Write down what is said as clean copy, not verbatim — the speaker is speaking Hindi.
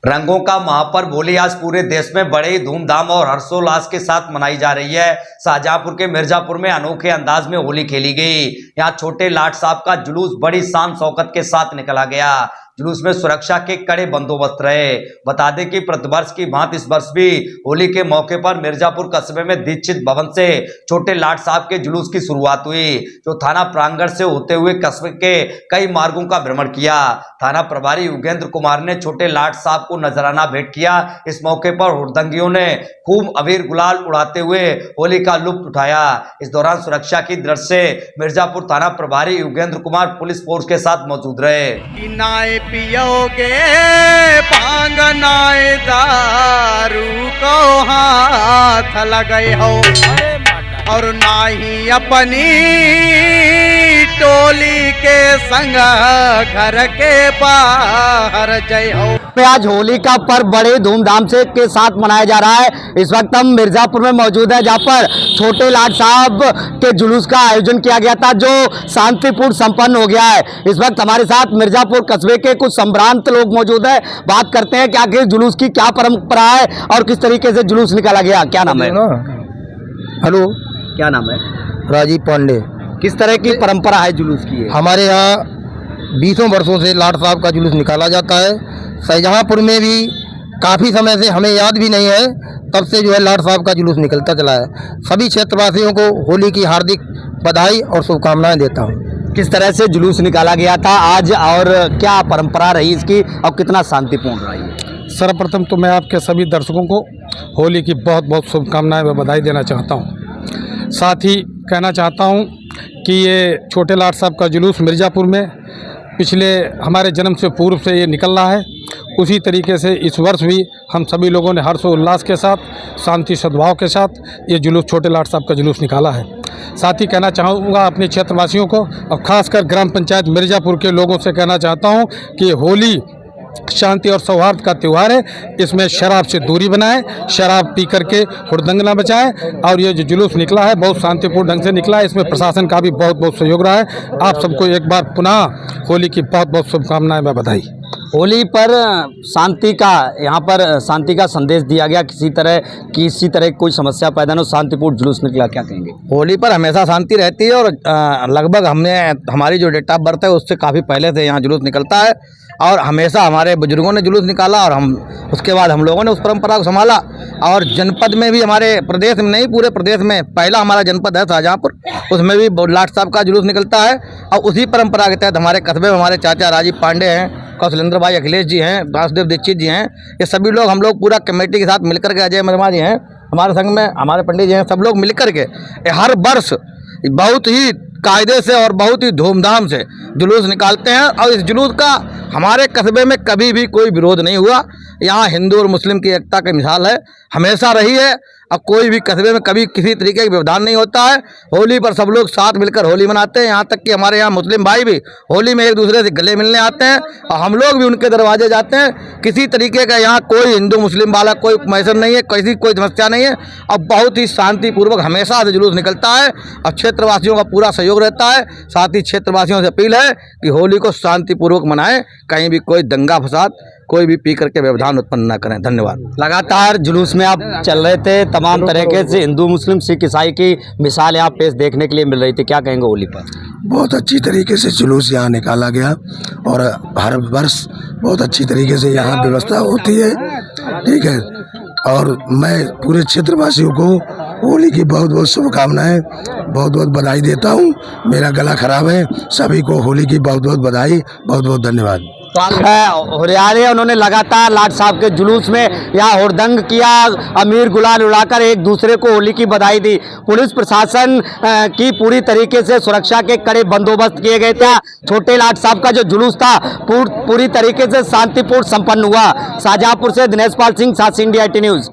रंगों का महापर्व होली आज पूरे देश में बड़े ही धूमधाम और हर्षोल्लास के साथ मनाई जा रही है। शाहजहांपुर के मिर्जापुर में अनोखे अंदाज में होली खेली गई। यहां छोटे लाट साहब का जुलूस बड़ी शान शौकत के साथ निकला गया। जुलूस में सुरक्षा के कड़े बंदोबस्त रहे। बता दें कि प्रतिवर्ष की भांति इस वर्ष भी होली के मौके पर मिर्जापुर कस्बे में दीक्षित भवन से छोटे लाट साहब के जुलूस की शुरुआत हुई, जो थाना प्रांगण से होते हुए कस्बे के कई मार्गों का भ्रमण किया। थाना प्रभारी युगेंद्र कुमार ने छोटे लाट साहब को नजराना भेंट किया। इस मौके पर हुड़दंगियों ने खूब अबीर गुलाल उड़ाते हुए होली का लुत्फ उठाया। इस दौरान सुरक्षा की दृष्टि से मिर्जापुर थाना प्रभारी युगेंद्र कुमार पुलिस फोर्स के साथ मौजूद रहे। पियोगे भांग नाय दारू को हाथ लगे हो और ना ही अपनी टोली के संग घर के बाहर जय हो। आज होली का पर्व बड़े धूमधाम से के साथ मनाया जा रहा है। इस वक्त हम मिर्जापुर में मौजूद है, जहां पर छोटे लाट साहब के जुलूस का आयोजन किया गया था, जो शांतिपूर्ण संपन्न हो गया है। इस वक्त हमारे साथ मिर्जापुर कस्बे के कुछ संभ्रांत लोग मौजूद है। बात करते हैं कि आखिर जुलूस की क्या परंपरा है और किस तरीके से जुलूस निकाला गया। क्या नाम है? हेलो, क्या नाम है? राजीव पांडे। किस तरह की परंपरा है जुलूस की? हमारे यहाँ 20 वर्षों से लाट साहब का जुलूस निकाला जाता है। शाहजहांपुर में भी काफ़ी समय से, हमें याद भी नहीं है, तब से जो है लाट साहब का जुलूस निकलता चला है। सभी क्षेत्रवासियों को होली की हार्दिक बधाई और शुभकामनाएं देता हूँ। किस तरह से जुलूस निकाला गया था आज और क्या परंपरा रही इसकी और कितना शांतिपूर्ण रही? सर्वप्रथम तो मैं आपके सभी दर्शकों को होली की बहुत बहुत शुभकामनाएं व बधाई देना चाहता हूं। साथ ही कहना चाहता हूं कि ये छोटे लाट साहब का जुलूस मिर्जापुर में पिछले हमारे जन्म से पूर्व से ये निकल रहा है। उसी तरीके से इस वर्ष भी हम सभी लोगों ने हर्षोल्लास के साथ, शांति सद्भाव के साथ ये जुलूस छोटे लाट साहब का जुलूस निकाला है। साथ ही कहना चाहूँगा अपने क्षेत्रवासियों को और ख़ासकर ग्राम पंचायत मिर्जापुर के लोगों से कहना चाहता हूँ कि होली शांति और सौहार्द का त्यौहार है। इसमें शराब से दूरी बनाएं, शराब पी करके हुड़दंग ना बचाएं। और ये जो जुलूस निकला है बहुत शांतिपूर्ण ढंग से निकला है। इसमें प्रशासन का भी बहुत बहुत सहयोग रहा है। आप सबको एक बार पुनः होली की बहुत बहुत शुभकामनाएं व बधाई। होली पर शांति का, यहाँ पर शांति का संदेश दिया गया। किसी तरह कोई समस्या पैदा न हो, शांतिपूर्ण जुलूस निकला, क्या कहेंगे? होली पर हमेशा शांति रहती है और लगभग हमारी जो डेट ऑफ बर्थ है उससे काफ़ी पहले से यहाँ जुलूस निकलता है और हमेशा हमारे बुजुर्गों ने जुलूस निकाला और उसके बाद हम लोगों ने उस परंपरा को संभाला। और जनपद में भी, हमारे प्रदेश में नहीं पूरे प्रदेश में पहला हमारा जनपद है शाहजहांपुर, उसमें भी लाट साहब का जुलूस निकलता है। और उसी परंपरा के तहत हमारे कस्बे में हमारे चाचा राजीव पांडे हैं, कौशलेंद्र भाई अखिलेश जी हैं, वासुदेव दीक्षित जी हैं, ये सभी लोग, हम लोग पूरा कमेटी के साथ मिलकर के, अजय मरमा जी हैं हमारे संघ में, हमारे पंडित जी हैं, सब लोग मिलकर के हर वर्ष बहुत ही कायदे से और बहुत ही धूमधाम से जुलूस निकालते हैं। और इस जुलूस का हमारे कस्बे में कभी भी कोई विरोध नहीं हुआ। यहाँ हिंदू और मुस्लिम की एकता की मिसाल है, हमेशा रही है। अब कोई भी कस्बे में कभी किसी तरीके का व्यवधान नहीं होता है। होली पर सब लोग साथ मिलकर होली मनाते हैं। यहाँ तक कि हमारे यहाँ मुस्लिम भाई भी होली में एक दूसरे से गले मिलने आते हैं और हम लोग भी उनके दरवाजे जाते हैं। किसी तरीके का यहाँ कोई हिंदू मुस्लिम वाला कोई मैसन नहीं है, कोई समस्या नहीं है। अब बहुत ही शांतिपूर्वक हमेशा से जुलूस निकलता है और क्षेत्रवासियों का पूरा सहयोग रहता है। साथ ही क्षेत्रवासियों से अपील है कि होली को शांतिपूर्वक मनाएं, कहीं भी कोई दंगा फसाद, कोई भी पी करके व्यवधान उत्पन्न न करें। धन्यवाद। लगातार जुलूस में आप चल रहे थे, तमाम तरीके से हिंदू मुस्लिम सिख ईसाई की मिसाल यहाँ पेश देखने के लिए मिल रही थी, क्या कहेंगे होली पर? बहुत अच्छी तरीके से जुलूस यहाँ निकाला गया और हर वर्ष बहुत अच्छी तरीके से यहाँ व्यवस्था होती है, ठीक है। और मैं पूरे क्षेत्रवासियों को होली की बहुत बहुत शुभकामनाएं, बहुत बहुत बधाई देता हूँ। मेरा गला खराब है, सभी को होली की बहुत बहुत बधाई, बहुत बहुत धन्यवाद। हरियाणा उन्होंने लगातार लाट साहब के जुलूस में यहाँ हुड़दंग किया, अमीर गुलाल उड़ाकर एक दूसरे को होली की बधाई दी। पुलिस प्रशासन की पूरी तरीके से सुरक्षा के कड़े बंदोबस्त किए गए थे। छोटे लाट साहब का जो जुलूस था पूरी तरीके से शांतिपूर्ण संपन्न हुआ। शाहजहांपुर से दिनेश पाल सिंह, साक्षी इंडिया 18 न्यूज।